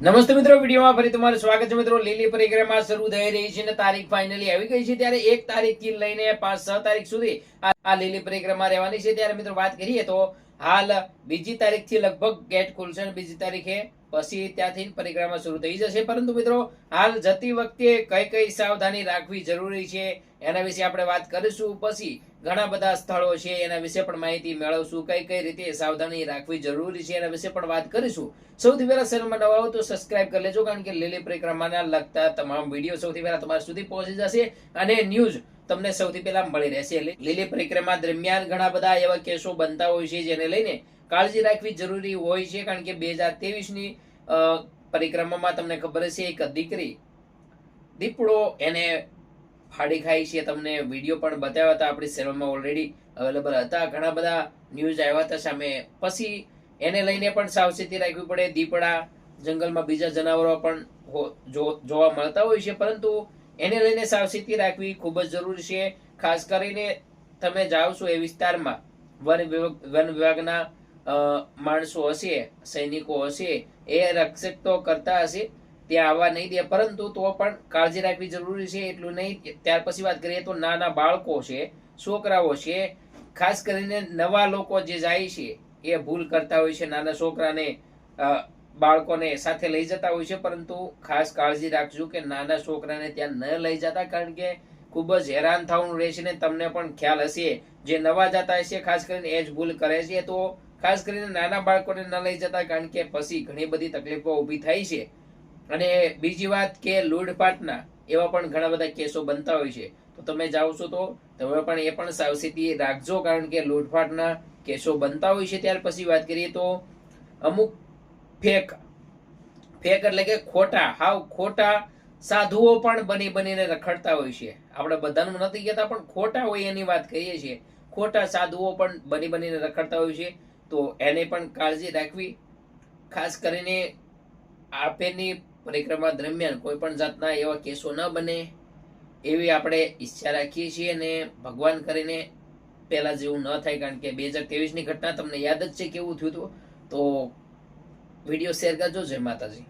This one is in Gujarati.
નમસ્તે મિત્રો, વિડીયોમાં ફરી તમારું સ્વાગત છે. મિત્રો, લીલી પરિક્રમા શરૂ થઈ રહી છે અને તારીખ ફાઇનલી આવી ગઈ છે. ત્યારે 1 તારીખથી લઈને 5-6 તારીખ સુધી આ લીલી પરિક્રમા રહેવાની છે. ત્યારે મિત્રો વાત કરીએ તો હાલ બીજી તારીખથી લગભગ ગેટ ખુલશે અને બીજી તારીખે પછી ત્યાંથી પરિક્રમા શરૂ થઈ જશે. પરંતુ મિત્રો, હાલ જતી વખતે કઈ કઈ સાવધાની રાખવી જરૂરી છે એના વિશે આપણે વાત કરીશું. પછી ઘણા બધા સ્થળો છે એના વિશે પણ માહિતી મેળવશું. કઈ કઈ રીતે સાવધાની રાખવી જરૂરી છે એના વિશે પણ વાત કરીશું. સૌથી પહેલા ચેનલમાં નવા હો તો સબસ્ક્રાઇબ કરી લેજો, કારણ કે લીલી પરિક્રમાના લગતા તમામ વિડીયો સૌથી પહેલા તમારા સુધી પહોંચી જશે અને ન્યૂઝ તમને સૌથી પહેલા મળી રહેશે. લીલી પરિક્રમા દરમિયાન ઘણા બધા એવા કેસો બનતા હોય છે જેને લઈને કાળજી રાખવી જરૂરી હોય છે. કારણ કે 2023ની પરિક્રમામાં તમને ખબર છે એક દીકરી દીપડો એને ફાડી ખાઈ છે. તમને વિડીયો પણ બતાવ્યા હતા, આપણી ચેનલમાં ઓલરેડી અવેલેબલ હતા. ઘણા બધા ન્યૂઝ આવ્યા હતા સામે. પછી એને લઈને પણ સાવચેતી રાખવી પડે. દીપડા જંગલમાં બીજા જનાવરો પણ જોવા મળતા હોય છે, પરંતુ એને લઈને સાવચેતી રાખવી ખૂબ જ જરૂરી છે. ખાસ કરીને તમે જાઓ છો એ વિસ્તારમાં, વન વિભાગના માણસો હશે, સૈનિકો હશે, એ રક્ષક તો કરતા હશે, ત્યાં આવવા નહીં દે, પરંતુ તો પણ કાળજી રાખવી જરૂરી છે. એટલું નહીં, ત્યાર પછી વાત કરીએ તો નાના બાળકો છે, છોકરાઓ છે, ખાસ કરીને નવા લોકો જે જાય છે એ ભૂલ કરતા હોય છે. નાના છોકરાને બાળકોને સાથે લઈ જતા હોય છે, પરંતુ ખાસ કાળજી રાખજો કે નાના છોકરાને ત્યાં ન લઈ જતા, કારણ કે ખૂબ જ હેરાન થવાનું રહેશે ને તમને પણ ખ્યાલ હશે, જે નવા જતા હશે ખાસ કરીને એ જ ભૂલ કરે છે. તો ખાસ કરીને નાના બાળકોને ન લઈ જતા, કારણ કે પછી ઘણી બધી તકલીફો ઊભી થાય છે. અને બીજી વાત કે લૂંટફાટના એવા પણ ઘણા બધા કેસો બનતા હોય છે. તો તમે જાઓ છો તો તમે પણ એ પણ સાવચેતી રાખજો, કારણ કે લૂંટફાટના કેસો બનતા હોય છે. ત્યાર પછી વાત કરીએ તો અમુક ફેક એટલે કે હાવ ખોટા સાધુઓ પણ બનીને રખડતા હોય છે. આપણે બધાનું નથી કહેતા, પણ ખોટા હોય એની વાત કરીએ છીએ. ખોટા સાધુઓ પણ બનીને રખડતા હોય છે, તો એને પણ કાળજી રાખવી. ખાસ કરીને આપેની પરિક્રમા દરમિયાન કોઈ પણ જાતના એવા કેસો ન બને એવી આપણે ઈચ્છા રાખીએ છીએ, અને ભગવાન કરીને પહેલા જેવું ન થાય. કારણ કે 2023ની ઘટના તમને યાદ જ છે કેવું થયું હતું. તો વિડીયો શેર કરજો. જય માતાજી.